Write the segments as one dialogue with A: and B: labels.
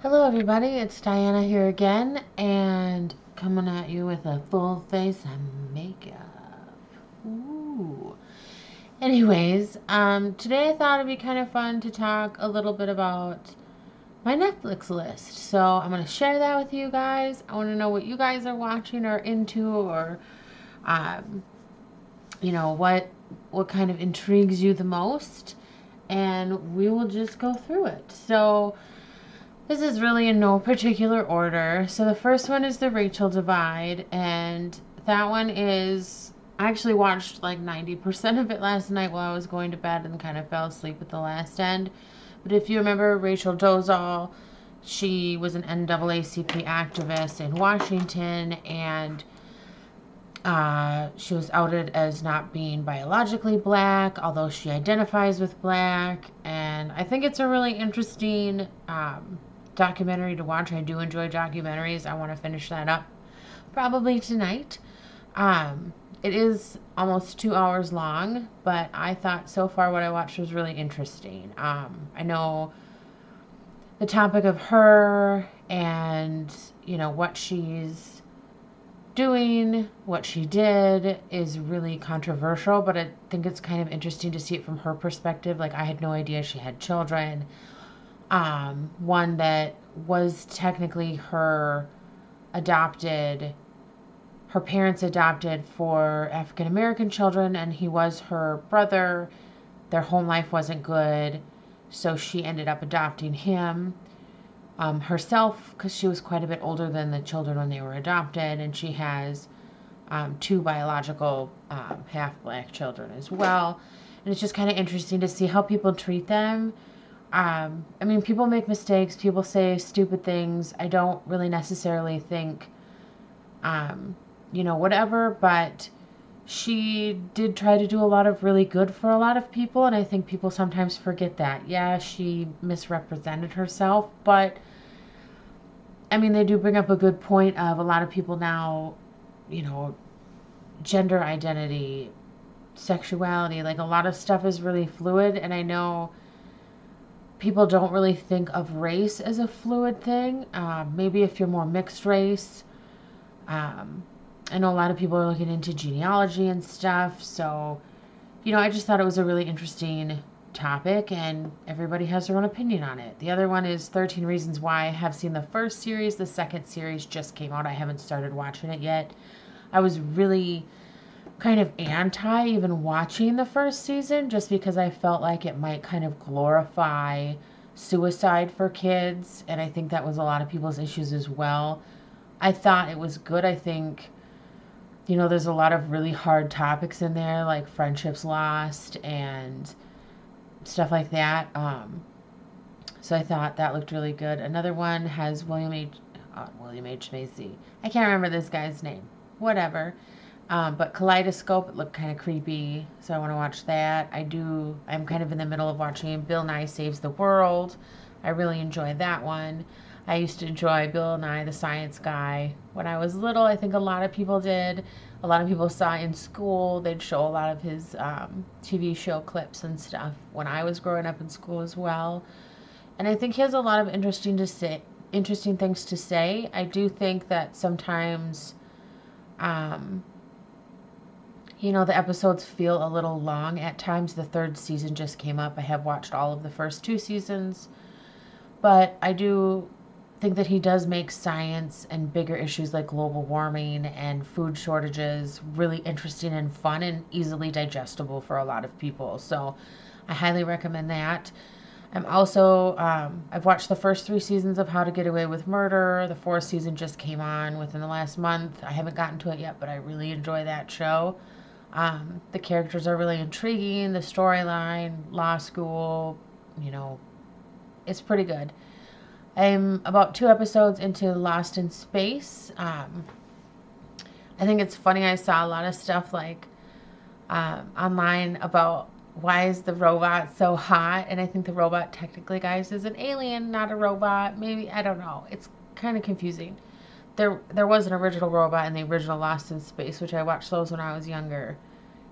A: Hello everybody, it's Diana here again and coming at you with a full face of makeup. Ooh. Anyways, today I thought it'd be kind of fun to talk a little bit about my Netflix list. So I'm going to share that with you guys. I want to know what you guys are watching or into, or um, what kind of intrigues you the most, and we will just go through it. So this is really in no particular order. So the first one is the Rachel Divide, and that one is, I actually watched like 90% of it last night while I was going to bed and kind of fell asleep at the last end. But if you remember Rachel Dolezal, she was an NAACP activist in Washington, and she was outed as not being biologically black, although she identifies with black. And I think it's a really interesting documentary to watch. I do enjoy documentaries. I want to finish that up probably tonight. It is almost 2 hours long, but I thought so far what I watched was really interesting. I know the topic of her and, what she's doing, what she did is really controversial, but I think it's kind of interesting to see it from her perspective. Like, I had no idea she had children. One that was technically her parents adopted for African American children, and he was her brother. Their home life wasn't good, so she ended up adopting him herself, because she was quite a bit older than the children when they were adopted, and she has two biological half black children as well. And it's just kind of interesting to see how people treat them. People make mistakes, people say stupid things. I don't really necessarily think, whatever, but she did try to do a lot of really good for a lot of people, and I think people sometimes forget that. Yeah, she misrepresented herself, but they do bring up a good point of a lot of people now, gender identity, sexuality, like a lot of stuff is really fluid, and I know people don't really think of race as a fluid thing. Maybe if you're more mixed race. I know a lot of people are looking into genealogy and stuff. So, I just thought it was a really interesting topic, and everybody has their own opinion on it. The other one is 13 Reasons Why. I have seen the first series. The second series just came out. I haven't started watching it yet. I was really kind of anti even watching the first season, just because I felt like it might kind of glorify suicide for kids, and I think that was a lot of people's issues as well. I thought it was good. I think, there's a lot of really hard topics in there, like friendships lost and stuff like that. So I thought that looked really good. Another one has William H. Macy. I can't remember this guy's name. Whatever. But Kaleidoscope, it looked kind of creepy, so I want to watch that. I'm kind of in the middle of watching Bill Nye Saves the World. I really enjoy that one. I used to enjoy Bill Nye the Science Guy when I was little. I think a lot of people did. A lot of people saw in school. They'd show a lot of his TV show clips and stuff when I was growing up in school as well. And I think he has a lot of interesting things to say. I do think that sometimes the episodes feel a little long at times. The third season just came up. I have watched all of the first two seasons. But I do think that he does make science and bigger issues like global warming and food shortages really interesting and fun and easily digestible for a lot of people. So I highly recommend that. I've watched the first 3 seasons of How to Get Away with Murder. The fourth season just came on within the last month. I haven't gotten to it yet, but I really enjoy that show. The characters are really intriguing. The storyline, law school, it's pretty good. I'm about 2 episodes into Lost in Space. I think it's funny. I saw a lot of stuff like online about why is the robot so hot, and I think the robot technically, guys, is an alien, not a robot. Maybe, I don't know. It's kind of confusing. There was an original robot in the original Lost in Space, which I watched those when I was younger,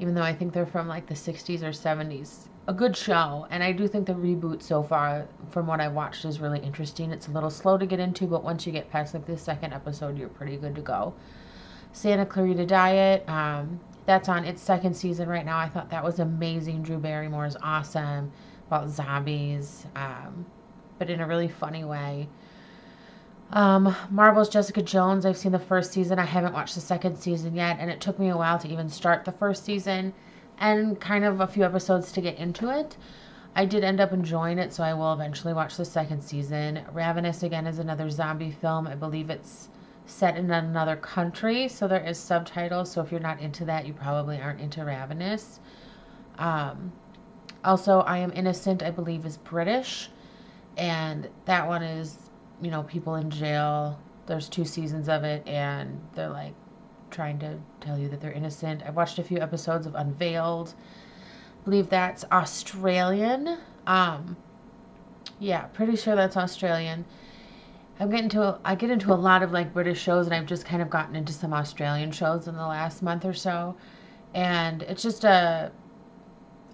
A: even though I think they're from like the 60s or 70s. a good show, and I do think the reboot so far, from what I watched, is really interesting. It's a little slow to get into, but once you get past like the second episode, you're pretty good to go. Santa Clarita Diet, that's on its second season right now. I thought that was amazing. Drew Barrymore's awesome about zombies, but in a really funny way. Marvel's Jessica Jones, I've seen the first season. I haven't watched the second season yet, and it took me a while to even start the first season and kind of a few episodes to get into it. I did end up enjoying it, so I will eventually watch the second season. Ravenous, again, is another zombie film. I believe it's set in another country, so there is subtitles, so if you're not into that, you probably aren't into Ravenous. Also, I Am Innocent, I believe, is British, and that one is, people in jail. There's 2 seasons of it, and they're like trying to tell you that they're innocent. I watched a few episodes of Unveiled. I believe that's Australian. Yeah, pretty sure that's Australian. I get into a lot of like British shows, and I've just kind of gotten into some Australian shows in the last month or so. And it's just a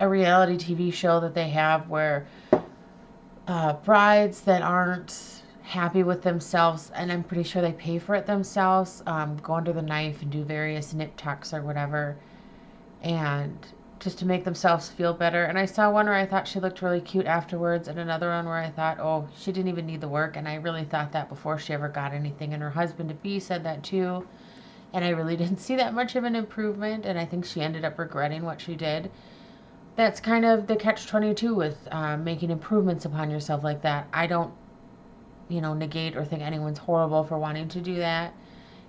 A: reality TV show that they have where brides that aren't happy with themselves, and I'm pretty sure they pay for it themselves, go under the knife and do various nip tucks or whatever, and just to make themselves feel better. And I saw one where I thought she looked really cute afterwards, and another one where I thought, oh, she didn't even need the work, and I really thought that before she ever got anything. And her husband-to-be said that too, and I really didn't see that much of an improvement, and I think she ended up regretting what she did. That's kind of the catch-22 with making improvements upon yourself like that. I don't negate or think anyone's horrible for wanting to do that.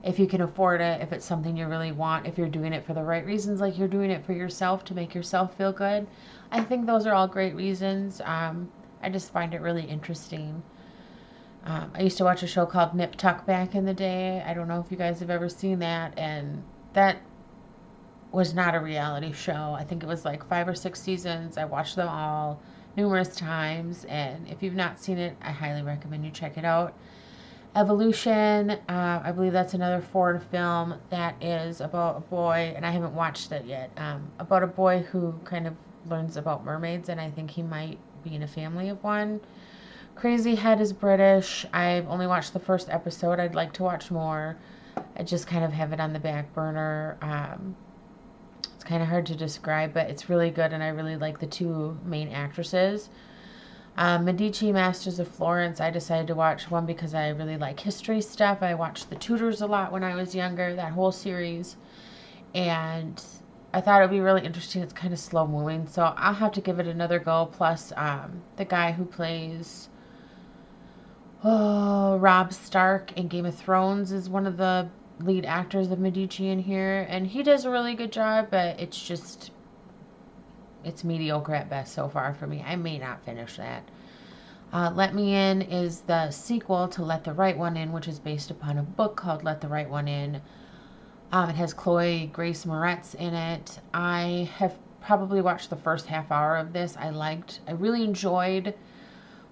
A: If you can afford it, if it's something you really want, if you're doing it for the right reasons, like you're doing it for yourself to make yourself feel good, I think those are all great reasons. I just find it really interesting. I used to watch a show called Nip Tuck back in the day. I don't know if you guys have ever seen that, and that was not a reality show. I think it was like 5 or 6 seasons. I watched them all numerous times, and if you've not seen it, I highly recommend you check it out. Evolution, I believe that's another foreign film that is about a boy, and I haven't watched it yet, about a boy who kind of learns about mermaids, and I think he might be in a family of one. Crazy Head is British. I've only watched the first episode. I'd like to watch more. I just kind of have it on the back burner. It's kind of hard to describe, but it's really good, and I really like the 2 main actresses. Medici Masters of Florence, I decided to watch one because I really like history stuff. I watched The Tudors a lot when I was younger, that whole series, and I thought it would be really interesting. It's kind of slow moving, so I'll have to give it another go. Plus, the guy who plays Robb Stark in Game of Thrones is one of the lead actors of Medici in here, and he does a really good job, but it's mediocre at best so far for me. I may not finish that. Let Me In is the sequel to Let the Right One In, which is based upon a book called Let the Right One In. It has Chloe Grace Moretz in it. I have probably watched the first half hour of this. I really enjoyed,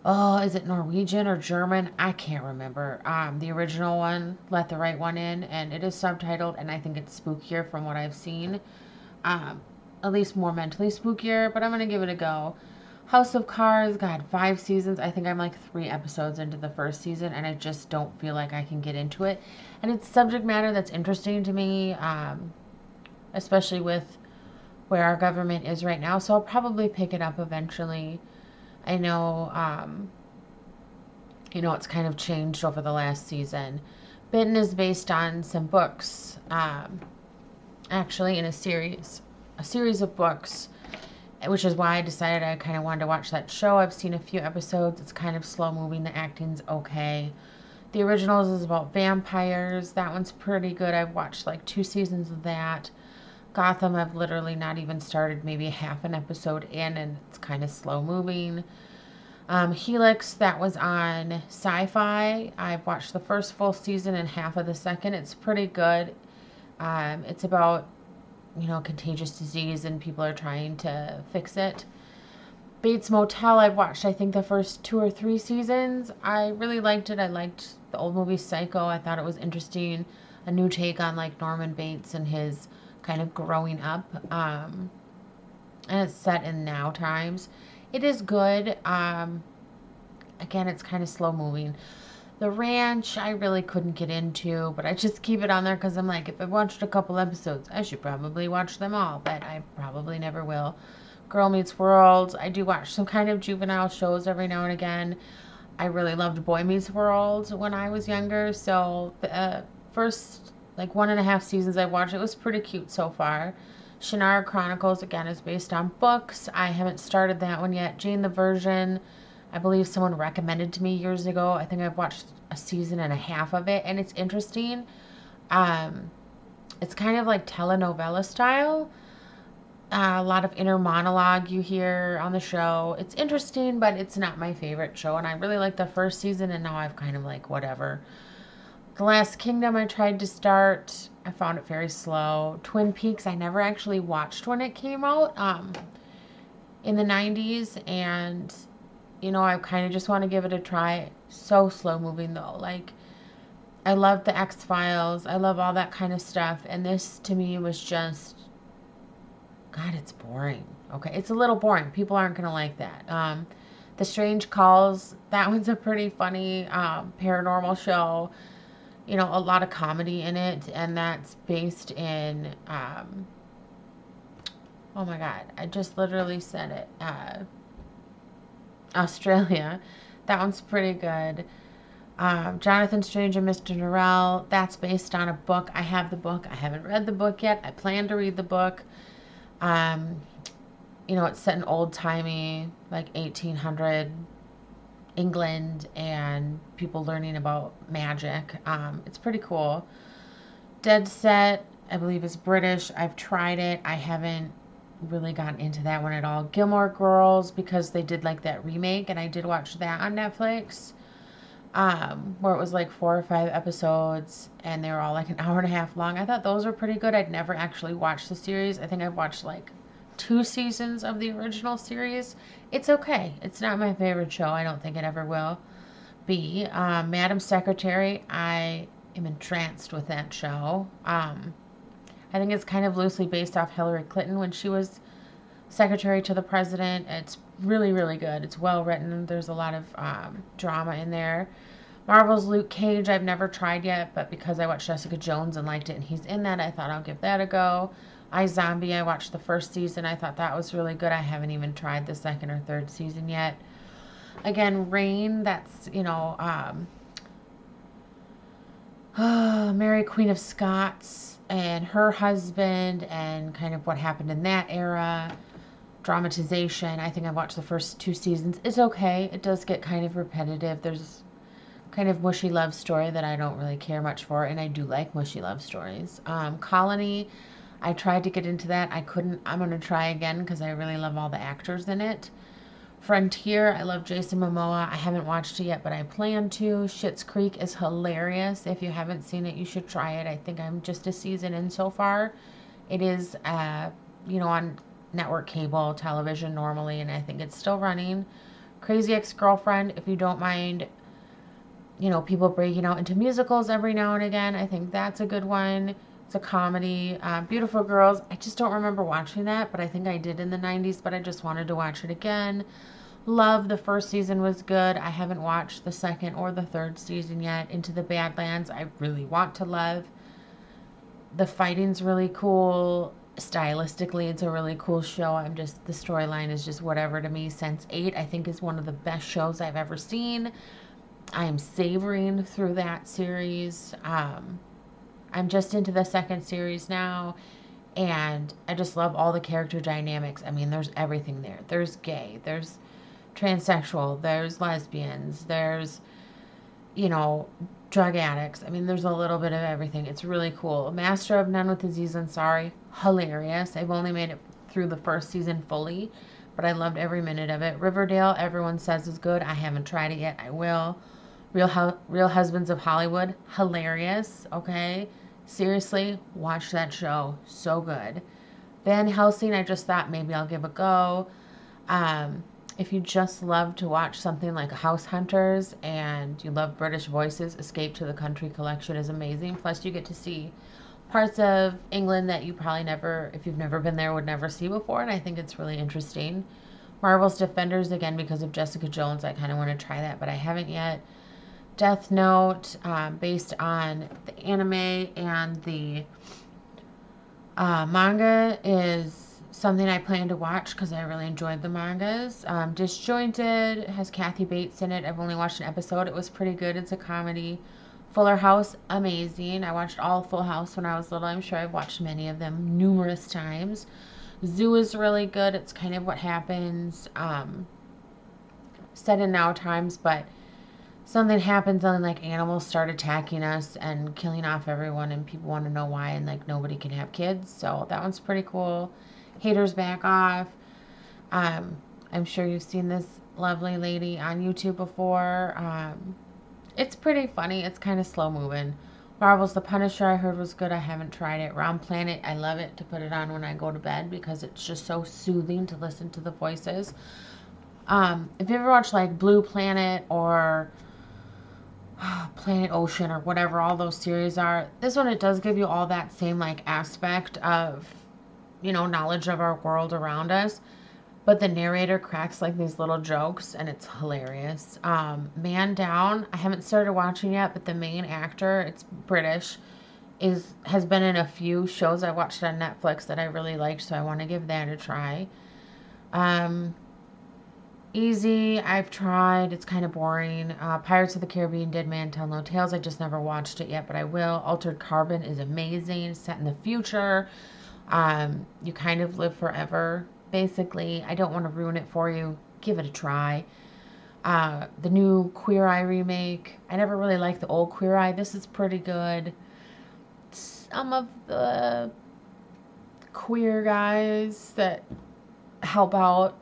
A: is it Norwegian or German? I can't remember. The original one, Let the Right One In, and it is subtitled, and I think it's spookier from what I've seen. At least more mentally spookier, but I'm going to give it a go. House of Cards, God, 5 seasons. I think I'm like 3 episodes into the first season, and I just don't feel like I can get into it. And it's subject matter that's interesting to me, especially with where our government is right now, so I'll probably pick it up eventually. I know, it's kind of changed over the last season. Bitten is based on some books, actually in a series of books, which is why I decided I kind of wanted to watch that show. I've seen a few episodes. It's kind of slow moving. The acting's okay. The Originals is about vampires. That one's pretty good. I've watched like 2 seasons of that. Gotham, I've literally not even started maybe half an episode in, and it's kind of slow moving. Helix, that was on Sci-Fi. I've watched the first full season and half of the second. It's pretty good. It's about contagious disease, and people are trying to fix it. Bates Motel, I've watched I think the first 2 or 3 seasons. I really liked it. I liked the old movie Psycho. I thought it was interesting, a new take on like Norman Bates and his kind of growing up. and it's set in now times. It is good. Again, it's kind of slow moving. The Ranch, I really couldn't get into, but I just keep it on there because I'm like, if I watched a couple episodes, I should probably watch them all, but I probably never will. Girl Meets World, I do watch some kind of juvenile shows every now and again. I really loved Boy Meets World when I was younger, so the first like 1.5 seasons I watched, it was pretty cute so far. Shannara Chronicles, again, is based on books. I haven't started that one yet. Jane the Virgin, I believe someone recommended to me years ago. I think I've watched a season and a half of it, and it's interesting. Um, it's kind of like telenovela style. A lot of inner monologue you hear on the show. It's interesting, but it's not my favorite show, and I really liked the first season, and now I've kind of like whatever. The Last Kingdom I tried to start. I found it very slow. Twin Peaks I never actually watched when it came out in the 90s, and I kind of just want to give it a try. So slow moving though. Like, I love the X Files. I love all that kind of stuff. And this to me was just, God, it's boring. Okay, it's a little boring. People aren't going to like that. The Strange Calls, that one's a pretty funny paranormal show. A lot of comedy in it. And that's based in, oh my God, I just literally said it. Australia. That one's pretty good. Jonathan Strange and Mr. Norrell. That's based on a book. I have the book. I haven't read the book yet. I plan to read the book. Um, it's set in old-timey, like 1800 England, and people learning about magic. It's pretty cool. Dead Set, I believe, is British. I've tried it. I haven't really gotten into that one at all. Gilmore Girls, because they did like that remake, and I did watch that on Netflix, where it was like 4 or 5 episodes, and they were all like an hour and a half long. I thought those were pretty good. I'd never actually watched the series. I think I've watched like 2 seasons of the original series. It's okay. It's not my favorite show. I don't think it ever will be. Madam Secretary, I am entranced with that show. I think it's kind of loosely based off Hillary Clinton when she was secretary to the president. It's really, really good. It's well written. There's a lot of drama in there. Marvel's Luke Cage, I've never tried yet, but because I watched Jessica Jones and liked it and he's in that, I thought I'll give that a go. iZombie, I watched the first season. I thought that was really good. I haven't even tried the second or third season yet. Again, Reign, that's, Mary Queen of Scots and her husband and kind of what happened in that era. Dramatization. I think I watched the first 2 seasons. It's okay. It does get kind of repetitive. There's kind of mushy love story that I don't really care much for, and I do like mushy love stories. Colony, I tried to get into that. I couldn't. I'm going to try again because I really love all the actors in it. Frontier, I love Jason Momoa. I haven't watched it yet, but I plan to. Schitt's Creek is hilarious. If you haven't seen it, you should try it. I think I'm just a season in so far. It is, on network cable television normally, and I think it's still running. Crazy Ex-Girlfriend, if you don't mind, people breaking out into musicals every now and again, I think that's a good one. It's a comedy. Beautiful Girls, I just don't remember watching that, but I think I did in the 90s, but I just wanted to watch it again. Love, the first season was good. I haven't watched the second or the third season yet. Into the Badlands, I really want to love. The fighting's really cool. Stylistically, it's a really cool show. The storyline is just whatever to me. Sense8, I think, is one of the best shows I've ever seen. I am savoring through that series. I'm just into the second series now, and I just love all the character dynamics. I mean, there's everything there. There's gay, there's transsexual, there's lesbians, there's, drug addicts. I mean, there's a little bit of everything. It's really cool. Master of None with Aziz Ansari, hilarious. I've only made it through the first season fully, but I loved every minute of it. Riverdale, everyone says is good. I haven't tried it yet. I will. Real Husbands of Hollywood, hilarious. Okay, seriously, watch that show. So good. Van Helsing, I just thought maybe I'll give a go. If you just love to watch something like House Hunters and you love British voices, Escape to the Country collection is amazing. Plus, you get to see parts of England that you probably never, if you've never been there, would never see before. And I think it's really interesting. Marvel's Defenders, again, because of Jessica Jones, I kind of want to try that, but I haven't yet. Death Note, based on the anime and the manga, is something I plan to watch because I really enjoyed the mangas. Disjointed has Kathy Bates in it. I've only watched an episode. It was pretty good. It's a comedy. Fuller House, amazing. I watched all Full House when I was little. I'm sure I've watched many of them numerous times. Zoo is really good. It's kind of what happens, set in now times, but something happens and like animals start attacking us and killing off everyone, and people want to know why, and like nobody can have kids. So that one's pretty cool. Haters Back Off. I'm sure you've seen this lovely lady on YouTube before. It's pretty funny. It's kind of slow moving. Marvel's The Punisher, I heard was good. I haven't tried it. Round Planet, I love it to put it on when I go to bed because it's just so soothing to listen to the voices. If you ever watched like Blue Planet or Planet Ocean or whatever all those series are, this one, it does give you all that same like aspect of, knowledge of our world around us. But the narrator cracks like these little jokes and it's hilarious. Man Down, I haven't started watching yet, but the main actor, it's British, has been in a few shows I watched on Netflix that I really liked, so I want to give that a try. Easy, I've tried. It's kind of boring. Pirates of the Caribbean, Dead Man Tell No Tales. I just never watched it yet, but I will. Altered Carbon is amazing. Set in the future. You kind of live forever, basically. I don't want to ruin it for you. Give it a try. The new Queer Eye remake. I never really liked the old Queer Eye. This is pretty good. Some of the queer guys that help out,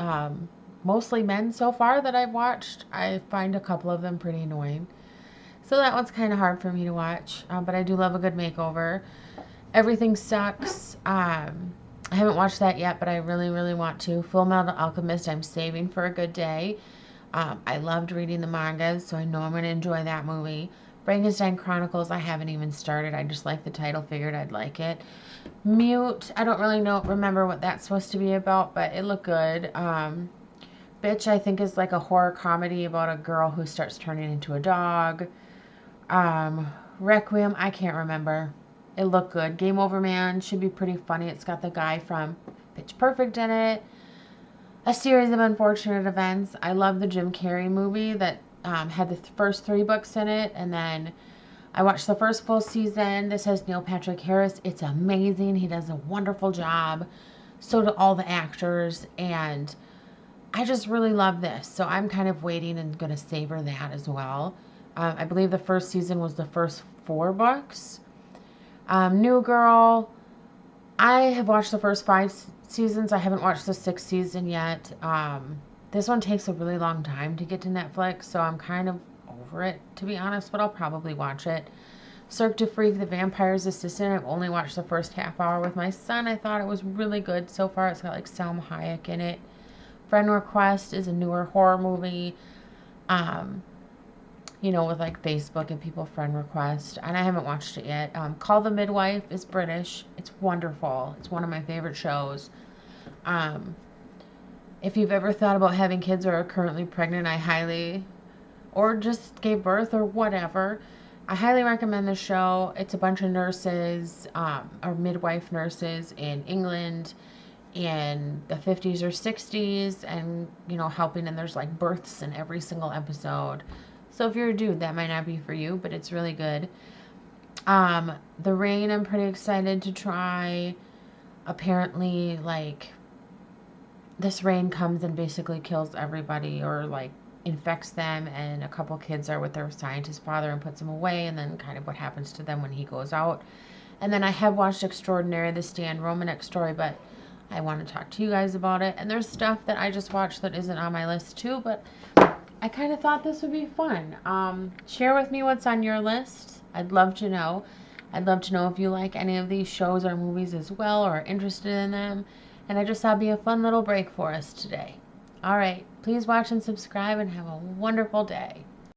A: mostly men so far that I've watched, I find a couple of them pretty annoying. So that one's kind of hard for me to watch, but I do love a good makeover. Everything Sucks. I haven't watched that yet, but I really, really want to. Full Metal Alchemist, I'm saving for a good day. I loved reading the mangas, so I know I'm going to enjoy that movie. Frankenstein Chronicles, I haven't even started. I just like the title, figured I'd like it. Mute, I don't really remember what that's supposed to be about, but it looked good. Bitch, I think, is like a horror comedy about a girl who starts turning into a dog. Requiem, I can't remember. It looked good. Game Over Man should be pretty funny. It's got the guy from Pitch Perfect in it. A Series of Unfortunate Events. I love the Jim Carrey movie that had the first 3 books in it, and then I watched the first full season. This has Neil Patrick Harris. It's amazing. He does a wonderful job. So do all the actors, and I just really love this. So I'm kind of waiting and going to savor that as well. I believe the first season was the first 4 books. New Girl, I have watched the first 5 seasons. I haven't watched the 6th season yet. This one takes a really long time to get to Netflix, so I'm kind of over it, to be honest, but I'll probably watch it. Cirque du Freak, The Vampire's Assistant. I've only watched the first half hour with my son. I thought it was really good so far. It's got like Salma Hayek in it. Friend Request is a newer horror movie, with like Facebook and people friend request, and I haven't watched it yet. Call the Midwife is British. It's wonderful. It's one of my favorite shows. If you've ever thought about having kids or are currently pregnant, or just gave birth or whatever, I highly recommend this show. It's a bunch of nurses, or midwife nurses in England in the 50s or 60s, and helping, and there's like births in every single episode. So if you're a dude, that might not be for you, but it's really good. The Rain, I'm pretty excited to try. Apparently, like, this rain comes and basically kills everybody, or like infects them, and a couple kids are with their scientist father and puts them away, and then kind of what happens to them when he goes out. And then I have watched Extraordinary, the Stan Romanek story, but I want to talk to you guys about it. And there's stuff that I just watched that isn't on my list too, but I kind of thought this would be fun. Share with me what's on your list. I'd love to know. I'd love to know if you like any of these shows or movies as well, or are interested in them. And I just thought it'd be a fun little break for us today. All right, please watch and subscribe and have a wonderful day.